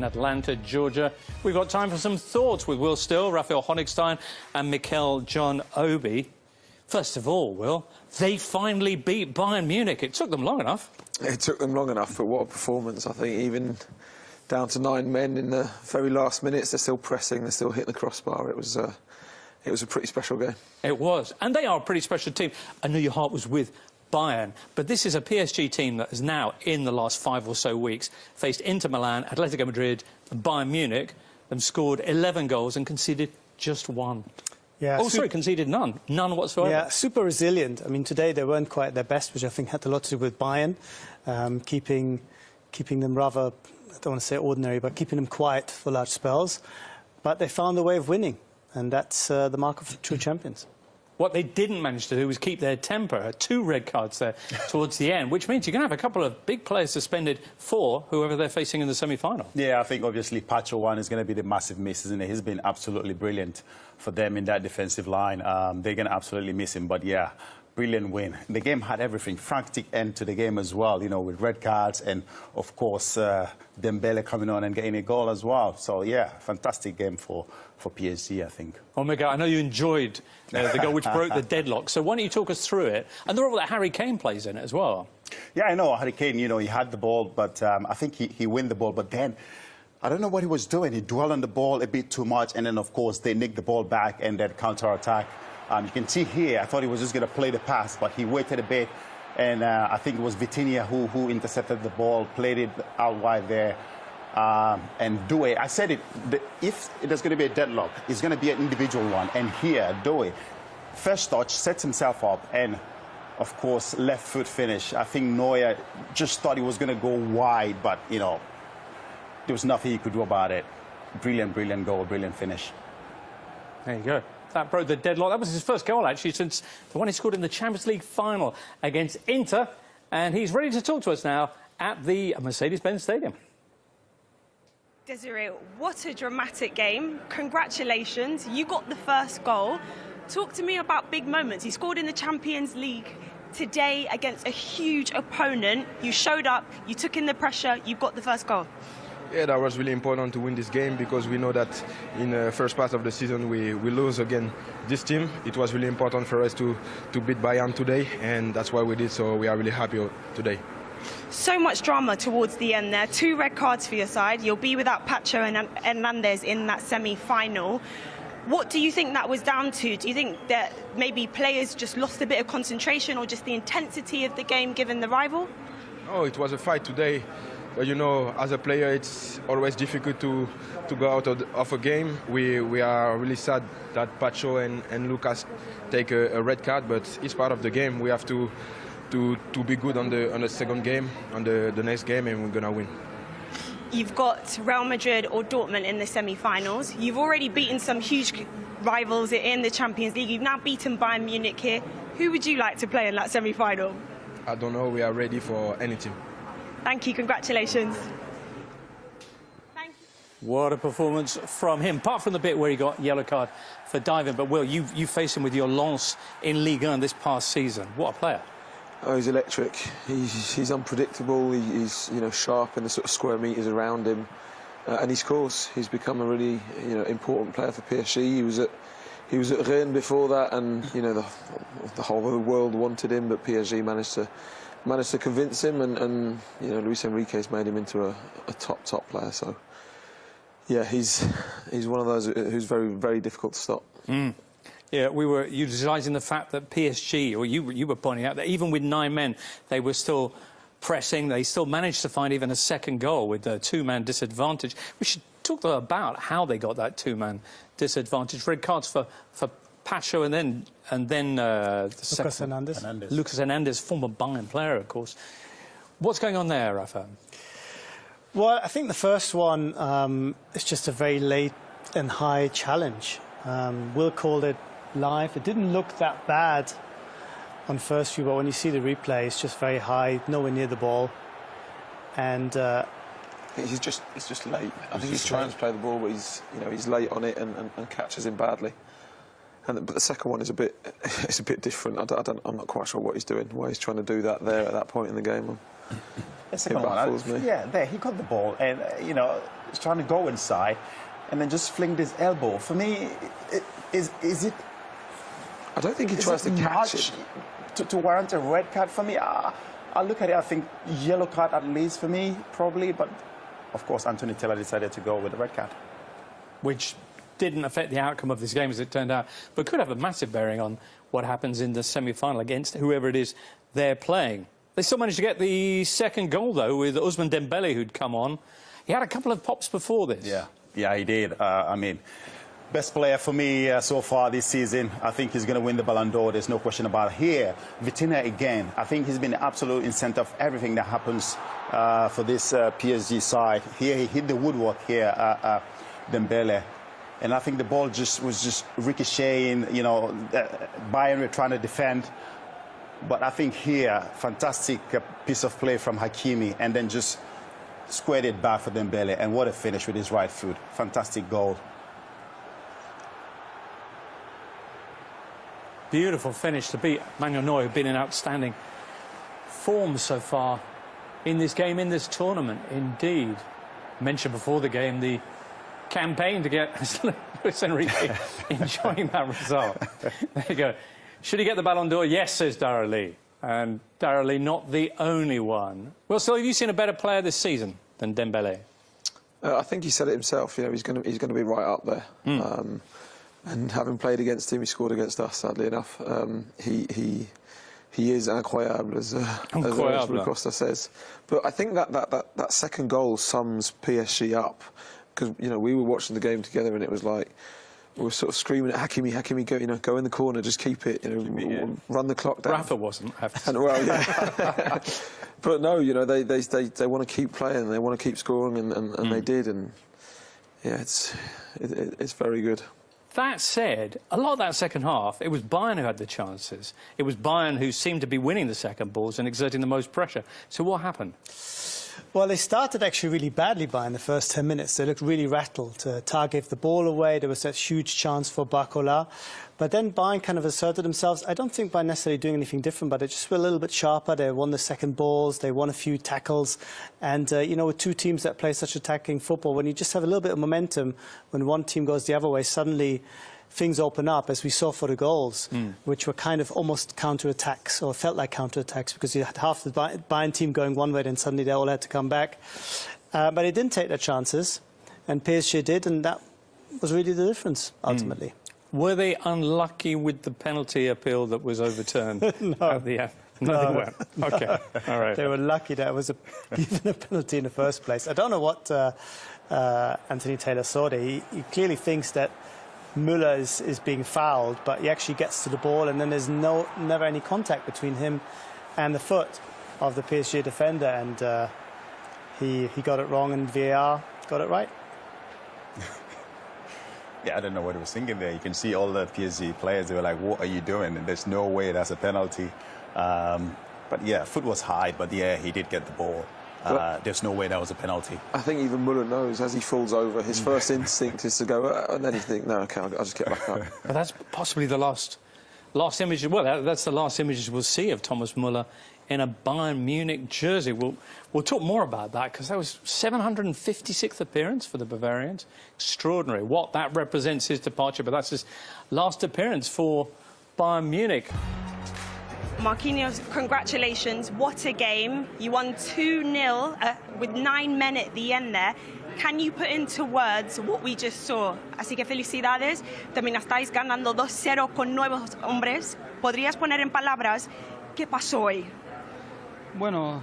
in Atlanta, Georgia. We've got time for some thoughts with Will Still, Raphael Honigstein and Mikel John Obi. First of all, Will, they finally beat Bayern Munich. It took them long enough. It took them long enough, but what a performance. I think even down to 9 men in the very last minutes, they're still pressing, they're still hitting the crossbar. It was a pretty special game. It was. And they are a pretty special team. I know your heart was with Bayern, but this is a PSG team that has now, in the last 5 or so weeks, faced Inter Milan, Atletico Madrid and Bayern Munich, and scored 11 goals and conceded just 1. Yeah, conceded none. None whatsoever. Yeah, super resilient. I mean, today they weren't quite their best, which I think had a lot to do with Bayern, keeping them rather, I don't want to say ordinary, but keeping them quiet for large spells. But they found a way of winning, and that's the mark of true champions. What they didn't manage to do was keep their temper. 2 red cards there towards the end, which means you're going to have a couple of big players suspended for whoever they're facing in the semi-final. Yeah, I think obviously Pacho one is going to be the massive miss, isn't it? He's been absolutely brilliant for them in that defensive line. They're going to absolutely miss him, but yeah, brilliant win. The game had everything, frantic end to the game as well, you know, with red cards and, of course, Dembele coming on and getting a goal as well. So, yeah, fantastic game for PSG, I think. Oh, Miguel, I know you enjoyed the goal which broke the deadlock. So why don't you talk us through it? And the role that Harry Kane plays in it as well. Yeah, I know. Harry Kane, you know, he had the ball, but I think he won the ball. But then, I don't know what he was doing. He dwelled on the ball a bit too much. And then, of course, they nicked the ball back and then counter-attack. You can see here, I thought he was just going to play the pass, but he waited a bit. And I think it was Vitinha who intercepted the ball, played it out wide there. And Doué, I said it, if there's going to be a deadlock, it's going to be an individual one. And here, Doué, first touch, sets himself up, and, of course, left foot finish. I think Neuer just thought he was going to go wide, but, you know, there was nothing he could do about it. Brilliant, brilliant goal, brilliant finish. There you go. That broke the deadlock. That was his first goal, actually, since the one he scored in the Champions League final against Inter. And he's ready to talk to us now at the Mercedes-Benz Stadium. Desiree, what a dramatic game. Congratulations. You got the first goal. Talk to me about big moments. You scored in the Champions League today against a huge opponent. You showed up, you took in the pressure, you got the first goal. Yeah, that was really important to win this game because we know that in the first part of the season we lose against this team. It was really important for us to beat Bayern today, and that's why we did, so we are really happy today. So much drama towards the end there. 2 red cards for your side. You'll be without Pacho and Hernandez in that semi-final. What do you think that was down to? Do you think that maybe players just lost a bit of concentration or just the intensity of the game given the rival? Oh, it was a fight today. But, you know, as a player, it's always difficult to go out of a game. We are really sad that Pacho and Lucas take a red card, but it's part of the game. We have to be good on the second game, on the next game, and we're going to win. You've got Real Madrid or Dortmund in the semi-finals. You've already beaten some huge rivals in the Champions League. You've now beaten Bayern Munich here. Who would you like to play in that semi-final? I don't know. We are ready for any team. Thank you. Congratulations. Thank you. What a performance from him, apart from the bit where he got yellow card for diving. But, Will, you faced him with your Lens in Ligue 1 this past season. What a player. Oh, he's electric. He's unpredictable. He's, you know, sharp in the sort of square metres around him. And he scores. He's become a really, you know, important player for PSG. He was at Rennes before that, and, you know, the whole of the world wanted him, but PSG managed to convince him, and you know, Luis Enrique's made him into a top player. So yeah, he's one of those who's very, very difficult to stop. Yeah, we were utilising the fact that PSG, or you were pointing out that even with 9 men, they were still pressing. They still managed to find even a second goal with the 2-man disadvantage. We should talk about how they got that 2-man disadvantage. Red cards for Pacho and then Lucas Hernandez. Lucas Hernandez, former Bayern player, of course. What's going on there, Rafa? Well, I think the first one is just a very late and high challenge. Will called it live. It didn't look that bad on first view, but when you see the replay, it's just very high, nowhere near the ball. And he's just late. I think he's trying to play the ball, but he's late on it and catches him badly. But the second one is a bit different. I'm not quite sure what he's doing, why he's trying to do that there at that point in the game. The second one, me. yeah, there he got the ball, and you know, He's trying to go inside and then just fling this elbow. For me, is it... I don't think he tries to catch it. To warrant a red card for me? I look at it, I think yellow card at least for me, probably. But, of course, Anthony Taylor decided to go with the red card. Which didn't affect the outcome of this game, as it turned out, but could have a massive bearing on what happens in the semi-final against whoever it is they're playing. They still managed to get the second goal, though, with Ousmane Dembele, who'd come on. He had a couple of pops before this. Yeah, he did. I mean, best player for me so far this season. I think he's going to win the Ballon d'Or. There's no question about it. Here, Vitinha again. I think he's been the absolute incentive of everything that happens for this PSG side. Here, he hit the woodwork here, Dembele. And I think the ball was just ricocheting. You know, Bayern were trying to defend. But I think here, fantastic piece of play from Hakimi, and then just squared it back for Dembele. And what a finish with his right foot. Fantastic goal. Beautiful finish to beat Manuel Neuer, who's been in outstanding form so far in this game, in this tournament, indeed. Mentioned before the game the campaign to get Luis Enrique enjoying that result. There you go. Should he get the Ballon d'Or? Yes, says Dara Lee. And Dara Lee, not the only one. Well, so have you seen a better player this season than Dembele? I think he said it himself. You know, he's going to be right up there. And having played against him, he scored against us. Sadly enough, he is incroyable, as Rui Costa says. But I think that second goal sums PSG up, because you know we were watching the game together, and it was like we were sort of screaming at Hakimi, go in the corner, just keep it, run the clock down. Rafa wasn't. And, well, yeah. But no, you know they want to keep playing, they want to keep scoring, and they did, and yeah, it's very good. That said, a lot of that second half, it was Bayern who had the chances. It was Bayern who seemed to be winning the second balls and exerting the most pressure. So what happened? Well, they started actually really badly in the first 10 minutes. They looked really rattled. Tar gave the ball away. There was that huge chance for Barcola. But then Bayern kind of asserted themselves. I don't think by necessarily doing anything different, but they just were a little bit sharper. They won the second balls. They won a few tackles. And, with two teams that play such attacking football, when you just have a little bit of momentum, when one team goes the other way, suddenly things open up, as we saw for the goals, which were kind of almost counter-attacks, or felt like counter-attacks, because you had half the Bayern team going one way, then suddenly they all had to come back. But they didn't take their chances, and PSG did, and that was really the difference, ultimately. Were they unlucky with the penalty appeal that was overturned? No. At the end? No, they weren't. OK, all right. They were lucky that it was given a penalty in the first place. I don't know what Anthony Taylor saw there. He clearly thinks that Müller is being fouled, but he actually gets to the ball, and then there's never any contact between him and the foot of the PSG defender, and he got it wrong, and VAR got it right. Yeah, I don't know what he was thinking there. You can see all the PSG players, they were like, what are you doing? And there's no way that's a penalty. But yeah, foot was high, but yeah, he did get the ball. There's no way that was a penalty. I think even Müller knows, as he falls over, his first instinct is to go, and then you think, no, OK, I'll just get back up. But that's possibly the last image. Well, that's the last images we'll see of Thomas Müller in a Bayern Munich jersey. We'll talk more about that, because that was 756th appearance for the Bavarians. Extraordinary. What that represents his departure, but that's his last appearance for Bayern Munich. Marquinhos, congratulations. What a game. You won 2-0 with 9 men at the end there. Can you put into words what we just saw? Así que felicidades. Terminasteis ganando 2-0 con 9 hombres. ¿Podrías poner en palabras qué pasó hoy? Bueno,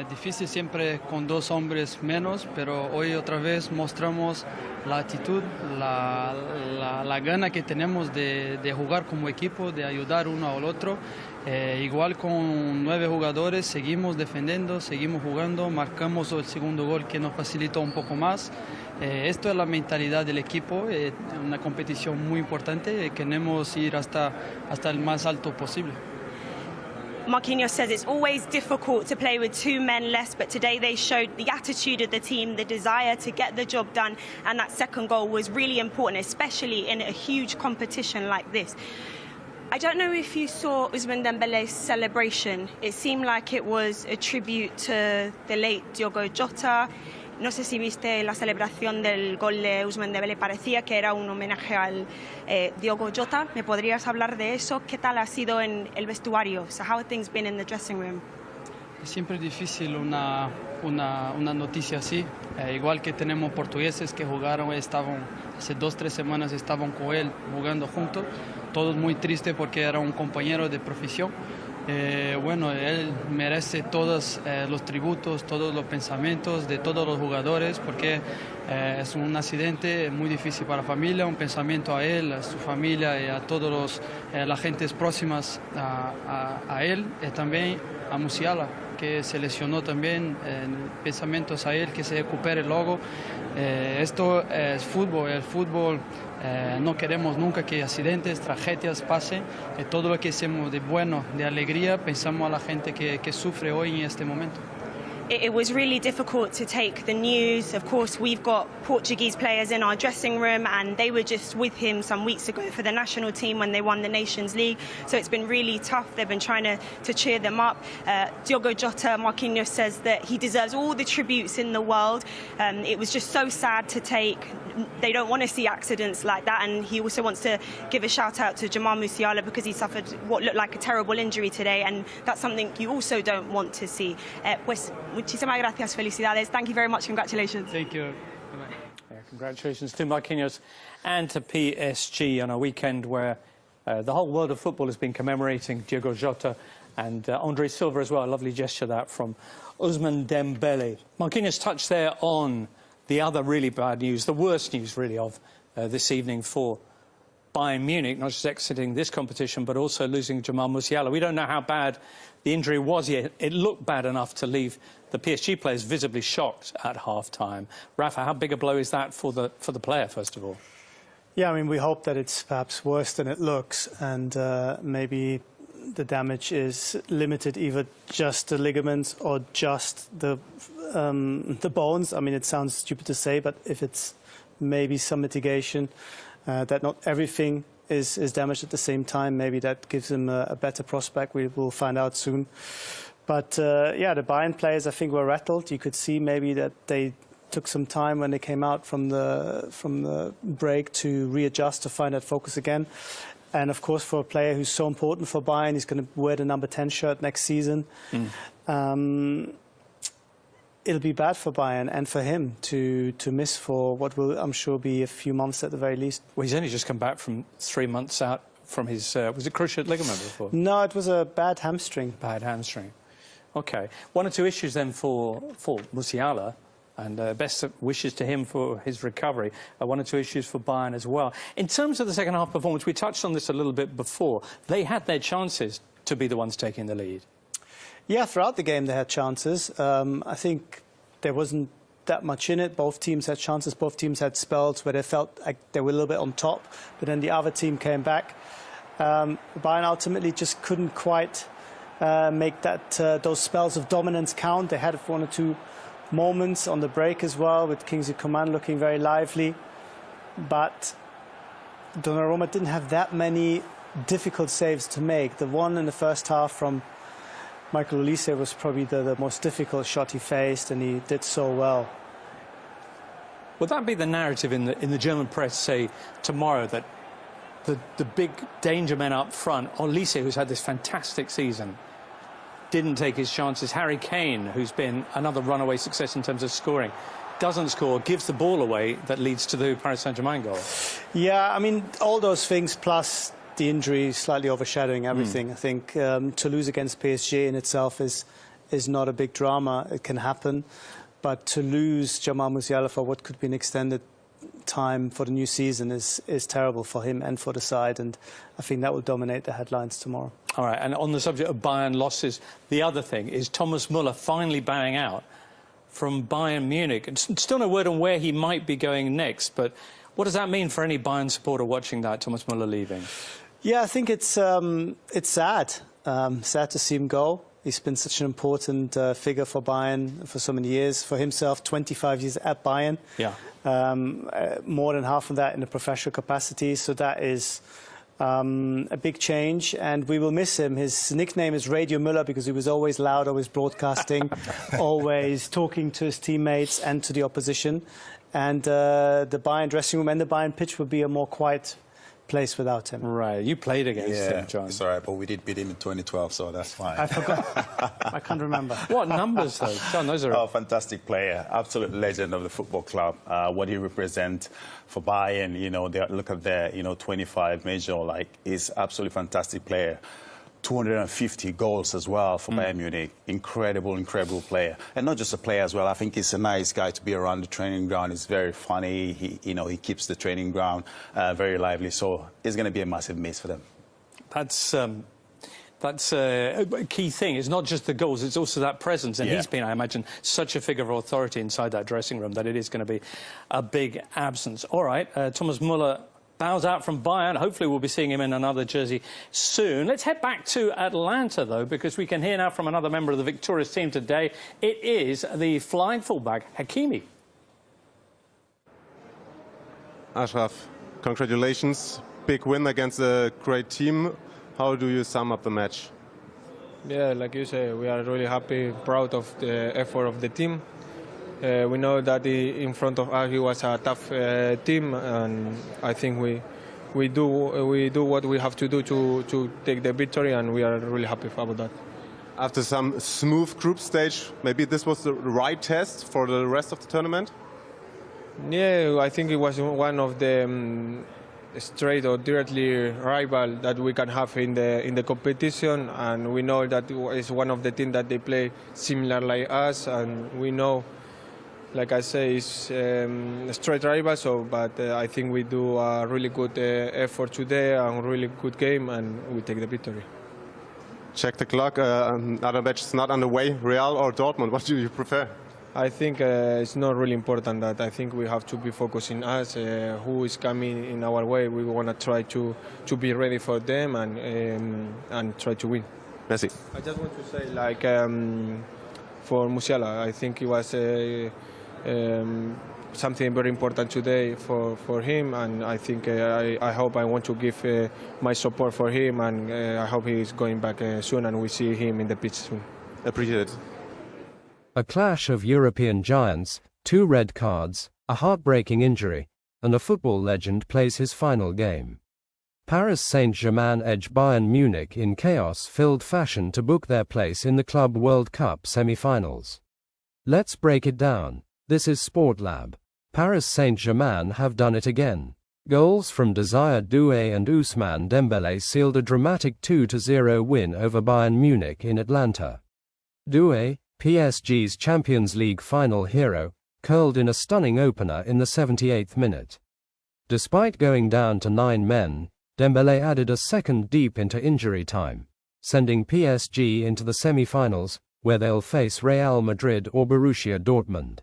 difícil siempre con 2 hombres menos, pero hoy otra vez mostramos la actitud, la gana que tenemos de jugar como equipo, de ayudar uno al otro. Igual con 9 jugadores, seguimos defendiendo, seguimos jugando, marcamos el segundo gol que nos facilitó un poco más. Esto es la mentalidad del equipo, una competición muy importante, queremos ir hasta el más alto posible. Marquinhos says it's always difficult to play with 2 men less, but today they showed the attitude of the team, the desire to get the job done, and that second goal was really important, especially in a huge competition like this. I don't know if you saw Ousmane Dembele's celebration. It seemed like it was a tribute to the late Diogo Jota. no sé si viste la celebración del gol de Ousmane Dembele, parecía que era un homenaje al Diogo Jota. ¿Me podrías hablar de eso? ¿Qué tal ha sido en el vestuario? So how have things been in the dressing room? Es siempre difícil una noticia así. Igual que tenemos portugueses que jugaron, hace 2-3 semanas estaban con él jugando juntos. Todos muy tristes porque era un compañero de profesión. Bueno, él merece todos los tributos, todos los pensamientos de todos los jugadores, porque es un accidente muy difícil para la familia, un pensamiento a él, a su familia y a todos las gentes próximas a él, y también a Musiala, que se lesionó también, pensamientos a él, que se recupere luego. Esto es fútbol, el fútbol no queremos nunca que accidentes, tragedias pasen, todo lo que hacemos de bueno, de alegría, pensamos a la gente que sufre hoy en este momento. It was really difficult to take the news. Of course, we've got Portuguese players in our dressing room, and they were just with him some weeks ago for the national team when they won the Nations League. So it's been really tough. They've been trying to cheer them up. Diogo Jota, Marquinhos says that he deserves all the tributes in the world. It was just so sad to take. They don't want to see accidents like that, and he also wants to give a shout out to Jamal Musiala because he suffered what looked like a terrible injury today, and that's something you also don't want to see. Pues muchísimas gracias, felicidades. Thank you very much, congratulations. Thank you. Yeah, congratulations to Marquinhos and to PSG on a weekend where the whole world of football has been commemorating Diogo Jota and Andre Silva as well. A lovely gesture that from Ousmane Dembele. Marquinhos touched there on the other really bad news, the worst news really of this evening for Bayern Munich, not just exiting this competition, but also losing Jamal Musiala. We don't know how bad the injury was yet. It looked bad enough to leave the PSG players visibly shocked at half-time. Rafa, how big a blow is that for the player, first of all? Yeah, I mean, we hope that it's perhaps worse than it looks, and maybe the damage is limited, either just the ligaments or just the bones. I mean, it sounds stupid to say, but if it's maybe some mitigation, that not everything is damaged at the same time, maybe that gives him a better prospect. We will find out soon. But yeah, the Bayern players, I think, were rattled. You could see maybe that they took some time when they came out from the break to readjust, to find that focus again. And of course, for a player who's so important for Bayern, he's going to wear the number 10 shirt next season. It'll be bad for Bayern and for him to miss for what will, I'm sure, be a few months at the very least. Well, he's only just come back from 3 months out from his, was it cruciate ligament before? No, it was a bad hamstring. Bad hamstring. OK. 1 or 2 issues then for Musiala, and best wishes to him for his recovery. 1 or 2 issues for Bayern as well. In terms of the second half performance, we touched on this a little bit before. They had their chances to be the ones taking the lead. Yeah, throughout the game they had chances. I think there wasn't that much in it. Both teams had chances. Both teams had spells where they felt like they were a little bit on top, but then the other team came back. Bayern ultimately just couldn't quite make those spells of dominance count. They had 1 or 2 moments on the break as well, with Kingsley Coman looking very lively. But Donnarumma didn't have that many difficult saves to make. The one in the first half from Michael Olise was probably the most difficult shot he faced, and he did so well. Would that be the narrative in the German press, say, tomorrow, that the big danger men up front, Olise, who's had this fantastic season, didn't take his chances? Harry Kane, who's been another runaway success in terms of scoring, doesn't score, gives the ball away, that leads to the Paris Saint-Germain goal. Yeah, I mean, all those things plus the injury slightly overshadowing everything. I think to lose against PSG in itself is not a big drama. It can happen. But to lose Jamal Musiala for what could be an extended time for the new season is terrible for him and for the side. And I think that will dominate the headlines tomorrow. All right, and on the subject of Bayern losses, the other thing is Thomas Müller finally bowing out from Bayern Munich. And still no word on where he might be going next, but what does that mean for any Bayern supporter watching that, Thomas Müller leaving? Yeah, I think it's sad. Sad to see him go. He's been such an important figure for Bayern for so many years. For himself, 25 years at Bayern. Yeah. More than half of that in a professional capacity. So that is A big change, and we will miss him. His nickname is Radio Müller because he was always loud, always broadcasting, always talking to his teammates and to the opposition. And the Bayern dressing room and the Bayern pitch would be a more quiet place without him. Right, you played against him, John. It's all right, but we did beat him in 2012, so that's fine. I forgot. I can't remember. What numbers, though? John, those are... Oh, fantastic player, absolute legend of the football club. What he represents for Bayern, you know, look at their, 25 major, like, he's absolutely fantastic player. 250 goals as well for Bayern Munich. Incredible, incredible player. And not just a player as well. I think he's a nice guy to be around the training ground. He's very funny. He keeps the training ground very lively. So it's going to be a massive miss for them. That's a key thing. It's not just the goals, it's also that presence. And he's been, I imagine, such a figure of authority inside that dressing room that it is going to be a big absence. All right, Thomas Müller bows out from Bayern. Hopefully we'll be seeing him in another jersey soon. Let's head back to Atlanta, though, because we can hear now from another member of the victorious team today. It is the flying fullback, Hakimi. Achraf, congratulations. Big win against a great team. How do you sum up the match? Yeah, like you say, we are really happy, proud of the effort of the team. We know that in front of us it was a tough team, and I think we do what we have to do to take the victory, and we are really happy about that. After some smooth group stage, maybe this was the right test for the rest of the tournament? Yeah, I think it was one of the straight or directly rival that we can have in the competition, and we know that it's one of the teams that they play similar like us, and we know, like I say, it's a straight rival. But I think we do a really good effort today and a really good game, and we take the victory. Check the clock. Another match is not underway. Real or Dortmund? What do you prefer? I think it's not really important. That I think we have to be focusing us. Who is coming in our way? We want to try to be ready for them and try to win. Messi. I just want to say, like, for Musiala, I think it was something very important today for him, and I think I want to give my support for him, and I hope he is going back soon and we see him in the pitch soon. Appreciate it. A clash of European giants, 2 red cards, a heartbreaking injury, and a football legend plays his final game. Paris Saint-Germain edge Bayern Munich in chaos-filled fashion to book their place in the Club World Cup semi-finals. Let's break it down. This is Sport Lab. Paris Saint-Germain have done it again. Goals from Zaïre-Emery and Ousmane Dembele sealed a dramatic 2-0 win over Bayern Munich in Atlanta. Doué, PSG's Champions League final hero, curled in a stunning opener in the 78th minute. Despite going down to 9 men, Dembele added a second deep into injury time, sending PSG into the semi-finals, where they'll face Real Madrid or Borussia Dortmund.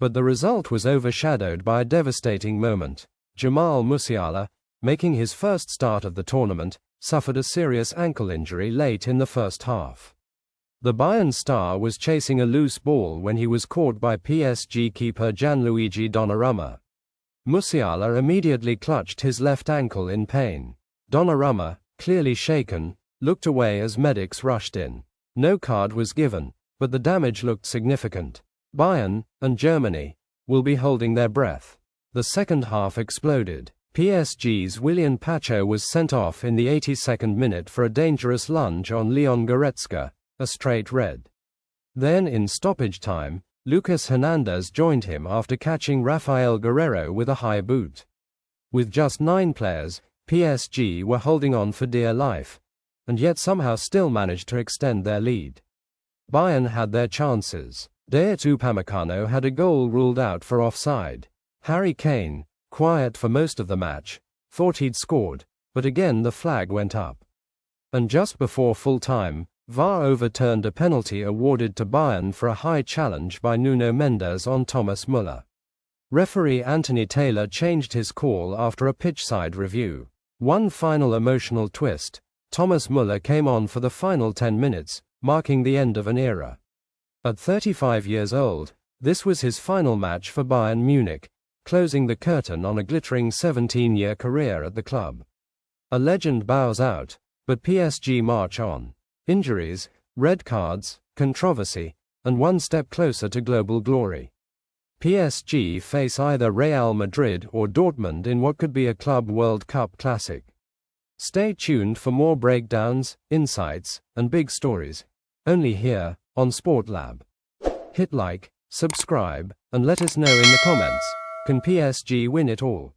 But the result was overshadowed by a devastating moment. Jamal Musiala, making his first start of the tournament, suffered a serious ankle injury late in the first half. The Bayern star was chasing a loose ball when he was caught by PSG keeper Gianluigi Donnarumma. Musiala immediately clutched his left ankle in pain. Donnarumma, clearly shaken, looked away as medics rushed in. No card was given, but the damage looked significant. Bayern, and Germany, will be holding their breath. The second half exploded. PSG's Willian Pacho was sent off in the 82nd minute for a dangerous lunge on Leon Goretzka, a straight red. Then in stoppage time, Lucas Hernandez joined him after catching Rafael Guerreiro with a high boot. With just 9 players, PSG were holding on for dear life, and yet somehow still managed to extend their lead. Bayern had their chances. Dayot Upamecano had a goal ruled out for offside. Harry Kane, quiet for most of the match, thought he'd scored, but again the flag went up. And just before full time, VAR overturned a penalty awarded to Bayern for a high challenge by Nuno Mendes on Thomas Müller. Referee Anthony Taylor changed his call after a pitchside review. One final emotional twist, Thomas Müller came on for the final 10 minutes, marking the end of an era. At 35 years old, this was his final match for Bayern Munich, closing the curtain on a glittering 17-year career at the club. A legend bows out, but PSG march on. Injuries, red cards, controversy, and one step closer to global glory. PSG face either Real Madrid or Dortmund in what could be a Club World Cup classic. Stay tuned for more breakdowns, insights, and big stories. Only here, on Sport Lab. Hit like, subscribe, and let us know in the comments, can PSG win it all?